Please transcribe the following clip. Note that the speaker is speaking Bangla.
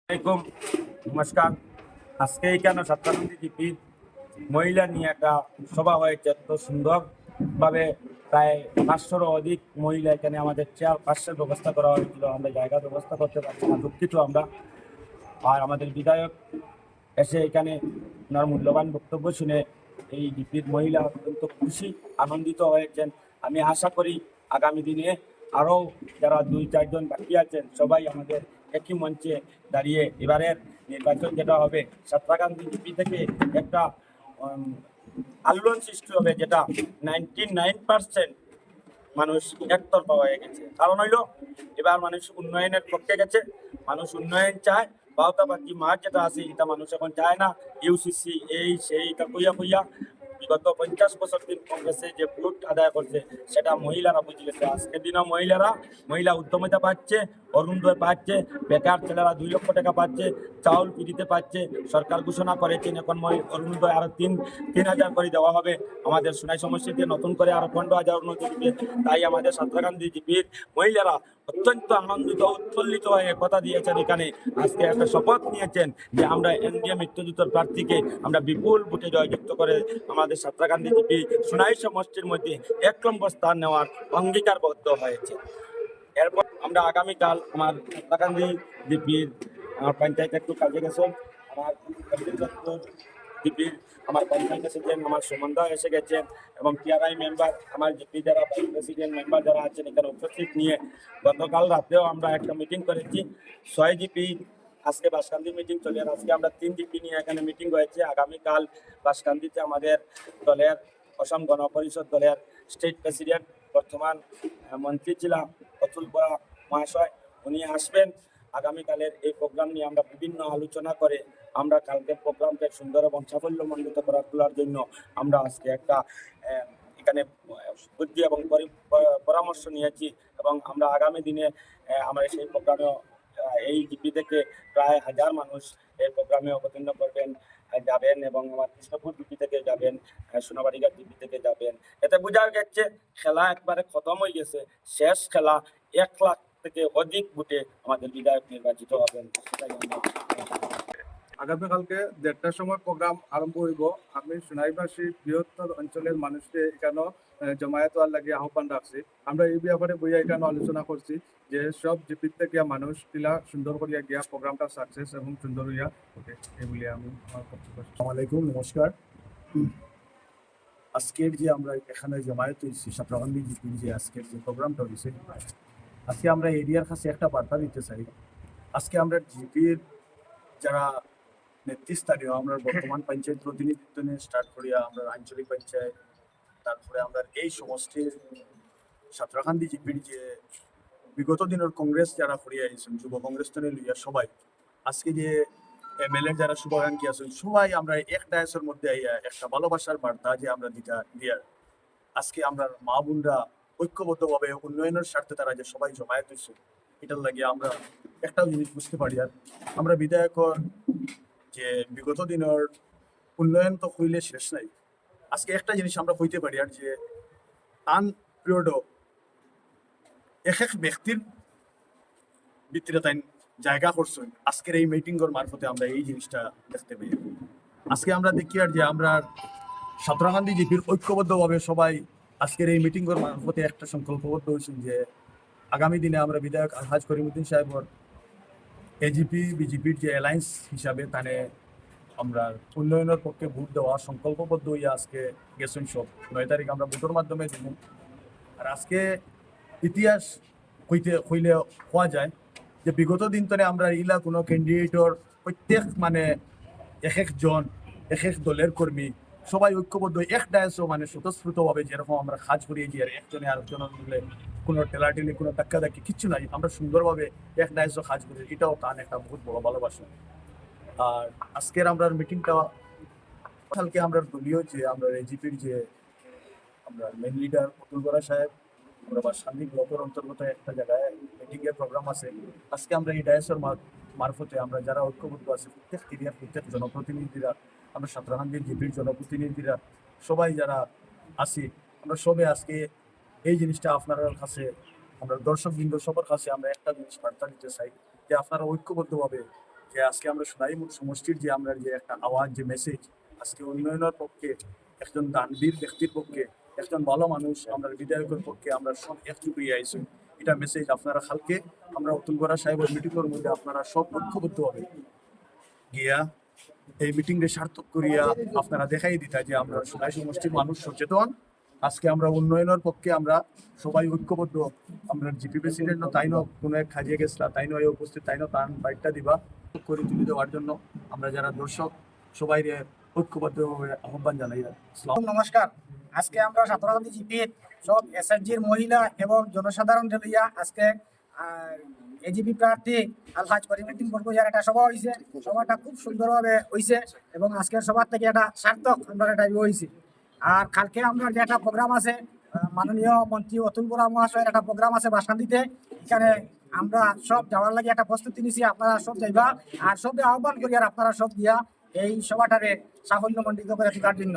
আসসালামাইকুম, নমস্কার। আজকে এখানে ছাত্রছাত্রী জিপি মহিলা নিয়ে একটা সভা হয়েছে। তো সুন্দরভাবে প্রায় 500-রও অধিক মহিলা এখানে আমাদের চেয়ার পাশের ব্যবস্থা করা হয়েছিল। আমরা জায়গা ব্যবস্থা করতে পারছি না, দুঃখিত আমরা। আর আমাদের বিধায়ক এসে এখানে ওনার মূল্যবান বক্তব্য শুনে এই জিপির মহিলা অত্যন্ত খুশি, আনন্দিত হয়েছেন। আমি আশা করি আগামী দিনে আরও যারা 2-4 জন বাকি আছেন সবাই আমাদের একই মঞ্চে দাঁড়িয়ে এবারের নির্বাচন যেটা হবে সাঁতরাগান্ধী জিপি থেকে একটা আলোড়ন সৃষ্টি হবে, যেটা 99% মানুষ একতরফা হয়ে গেছে। কারণ হইল এবার মানুষ উন্নয়নের পক্ষে গেছে, মানুষ উন্নয়ন চায়। বাউতাবাদী মাঠ যেটা আছে এটা মানুষ এখন চায় না। ইউসিসি এই সেই এটা কইয়া কইয়া বিগত 50 বছর দিন কংগ্রেসে যে ভোট আদায় করছে সেটা মহিলারা বুঝে গেছে। আজকের দিনে মহিলা উদ্যমিতা পাচ্ছে, অরুণোদয় পাচ্ছে, বেকার ছেলেরা 2 লক্ষ টাকা পাচ্ছে, চাউল ফ্রিতে পাচ্ছে। সরকার ঘোষণা করেছেন এখন অরুণোদয় আরো 3,000 করে দেওয়া হবে। আমাদের সোনাই সমষ্টিতে নতুন করে আরো 15,000 অরুণোদয় দিবে। তাই আমাদের সাঁতরাগান্ধী জিপির মহিলারা অত্যন্ত আনন্দিত, উৎফুল্লিত হয়ে কথা দিয়েছেন। এখানে আজকে একটা শপথ নিয়েছেন যে আমরা এনডিএ মিত্রজোটের প্রার্থীকে আমরা বিপুল ভোটে জয়যুক্ত করে আমাদের সাঁতরাগান্ধী জিপি সোনাই সমষ্টির মধ্যে 1 নম্বর স্থান নেওয়ার অঙ্গীকারবদ্ধ হয়েছে। এরপর আমরা আগামীকাল আমার সাঁতরাগান্ধী জিপির আমার পঞ্চায়েত একটু কাজে গেছে, আমার জিপির আমার পঞ্চায়েত এসেছেন, আমার সুমন্দা এসে গেছেন এবং টিআরআই মেম্বার আমার জিপি যারা ভাইস প্রেসিডেন্ট মেম্বার যারা আছেন এখানে উপস্থিত নিয়ে গতকাল রাতেও আমরা একটা মিটিং করেছি। 6 জিপি আজকে বাসকান্দি মিটিং চলে, আর আজকে আমরা 3 জিপি নিয়ে এখানে মিটিং হয়েছে। আগামীকাল বাসকান্দিতে আমাদের দলের অসম গণ পরিষদ দলের স্টেট প্রেসিডেন্ট বর্তমান মন্ত্রী ছিলাম অতুল বরা মহাশয়, উনি আসবেন। আগামীকালের এই প্রোগ্রাম নিয়ে আমরা বিভিন্ন আলোচনা করে আমরা কালকের প্রোগ্রামকে সুন্দর এবং সাফল্যমণ্ডিত তোলার জন্য আমরা আজকে একটা এখানে বুদ্ধি এবং পরামর্শ নিয়েছি এবং আমরা আগামী দিনে আমরা সেই প্রোগ্রামে এই জিপি থেকে প্রায় 1000 মানুষ এই প্রোগ্রামে অবতীর্ণ করবেন, যাবেন এবং আমার কৃষ্ণপুর জিপি থেকে যাবেন, সোনাবাড়িঘাট জিপি থেকে যাবেন। এতে বোঝা যাচ্ছে খেলা একবারে খতম হয়ে গেছে। শেষ খেলা 1 লাখ থেকে অধিক ভোটে আমাদের বিধায়ক নির্বাচিত হবেন। আগামীকালকে 1:30টার সময় প্রোগ্রাম আরম্ভ হইব। আমি সোনাইবাসী বৃহত্তর অঞ্চলের মানুষকে এখানে জমায়েত হওয়ার লাগে আহ্বান রাখছি। আমরা এই ব্যাপারে বইয়া এখানে আলোচনা করছি যে সব জিপিতে গিয়া মানুষ কিলা সুন্দর করিয়া গিয়া প্রোগ্রামটা সাকসেস এবং সুন্দর হইয়া ওঠে, এই বলে আমি আমার বক্তব্য। আসসালামু আলাইকুম, নমস্কার। আজকের যে আমরা এখানে জমায়েত হয়েছি সাঁতরাগান্ধী জিপির যে আজকের যে প্রোগ্রামটা হয়েছে, আজকে আমরা এরিয়ার কাছে একটা বার্তা দিতে চাই। আজকে আমরা জিপির যারা নেতৃস্থানীয় আমরা বর্তমান পঞ্চায়েত প্রতিনিধিত্ব নিয়ে স্টার্ট করিয়া আমরা আঞ্চলিক পঞ্চায়েত, তারপরে আমরা এই সমষ্টির সাঁতরাগান্ধী জিপির যে বিগত দিনের কংগ্রেস যারা করিয়া আইছেন যুব কংগ্রেস তো লইয়া সবাই আজকে যে এমএলএ যারা শুভাকাঙ্ক্ষী আছেন সবাই আমরা এক ডায়াসের মধ্যে আইয়া একটা ভালোবাসার বার্তা যে আমরা দিয়ার আজকে আমরা মা বোনরা ঐক্যবদ্ধভাবে উন্নয়নের স্বার্থে তারা যে সবাই জমায়েত হয়েছে, এটার লাগে আমরা একটাও জিনিস বুঝতে পারি। আর আমরা বিধায়কর যে বিগত দিনের উন্নয়ন তো হইলে শেষ নাই। আজকে একটা জিনিস আমরা হইতে পারি আর যে টান পিরিয়ডও এক এক ব্যক্তির ভিত্তিতে তাই জায়গা করছেন। আজকের এই মিটিংয়ের মারফতে আমরা এই জিনিসটা দেখতে পাই। আজকে আমরা দেখি আর যে আমরা সাঁতরাগান্ধী জিপির ঐক্যবদ্ধভাবে সবাই আজকের এই মিটিংয়ের মারফতে একটা সংকল্পবদ্ধ হয়েছেন যে আগামী দিনে আমরা বিধায়ক আলহাজ করিমউদ্দিন সাহেবর এজিপি বিজেপির যে অ্যালায়েন্স হিসাবে তানে আমরা উন্নয়নের পক্ষে ভোট দেওয়া সংকল্পবদ্ধ হইয়া আজকে গেছেন সব। 9 তারিখ আমরা ভোটের মাধ্যমে দিব। আর আজকে ইতিহাস হইলে হওয়া যায় যে বিগত দিন ধরে আমরা ইলা কোনো ক্যান্ডিডেটর প্রত্যেক মানে এক একজন এক এক দলের কর্মী সবাই ঐক্যবদ্ধ এক ডায়াসও মানে স্বতঃস্ফূর্তভাবে যেরকম আমরা কাজ করিয়ে যে একজনে আরেকজনের মিলে কোনো টেলাটেলি কোনো ধাক্কাধাক্কি কিচ্ছু নাই, আমরা সুন্দরভাবে এক ডায়াসও কাজ করি। এটাও তার একটা বহুত বড় ভালোবাসা। আর আজকের আমরা মিটিংটা কালকে আমরা দলীয় যে আমরা এজিপির যে আমরা মেন লিডার অতুল বরা সাহেব আমরা শান্তি ব্লকের অন্তর্গত একটা জায়গায় মিটিংয়ের প্রোগ্রাম আছে। আজকে আমরা এই ডায়াসের মারফতে আমরা যারা ঐক্যবদ্ধ আছে প্রত্যেক এরিয়ার প্রত্যেক জনপ্রতিনিধিরা, আমরা সাঁতরাগান্ধী জিপির জনপ্রতিনিধিরা সবাই যারা আছি আমরা সবে আজকে এই জিনিসটা আপনার কাছে আমরা দর্শকবৃন্দ সবার কাছে আমরা একটা জিনিস বার্তা দিতে চাই যে আপনারা ঐক্যবদ্ধভাবে যে আজকে আমরা সোনাই সমষ্টির যে আমরা যে একটা আওয়াজ যে মেসেজ আজকে উন্নয়নের পক্ষে একজন দানবীর ব্যক্তির পক্ষে একজন ভালো মানুষ আমরা বিধায়কের পক্ষে আমরা সব একটু আইসি এটা মেসেজ আপনারা কালকে আমরা অতুল বরা সাহেবের মিটিংয়ের মধ্যে আপনারা সব ঐক্যবদ্ধ হবে গিয়া এই মিটিংকে সার্থক করিয়া আপনারা দেখাই দিতা যে আমরা সোনাই সমষ্টির মানুষ সচেতন আজকে আমরা উন্নয়নের পক্ষে আমরা সবাই ঐক্যবদ্ধ আমরা জিপি প্রেসিডেন্ট তাইনও কোনো এক খাজিয়ে গেছিলা তাইনও এই উপস্থিত তাইনও তার বাইকটা দিবা করে তুলে দেওয়ার জন্য আমরা যারা দর্শক সবাই ঐক্যবদ্ধভাবে আহ্বান জানাই আসসালাম। নমস্কার। আজকে আমরা সাতরাগান্ধী জিপির সব এসএসজির মহিলা এবং জনসাধারণ লইয়া আজকে এজিপি প্রার্থী আলহাজ করিমউদ্দিন বরগুজার একটা সভা হয়েছে। সভাটা খুব সুন্দরভাবে হয়েছে এবং আজকের সভার থেকে একটা সার্থক আমরা এটা হয়েছি। আর কালকে আমরা যে একটা প্রোগ্রাম আছে মাননীয় মন্ত্রী অতুল বরা মহাশয়ের একটা প্রোগ্রাম আছে বাসকান্দিতে, এখানে আমরা সব যাওয়ার লাগে একটা প্রস্তুতি নিছি। আপনারা সব যাইবা আর সব আহ্বান করি আর আপনারা সব দিয়া এই সভাটারে সাফল্যমণ্ডিত করে তোলার জন্য।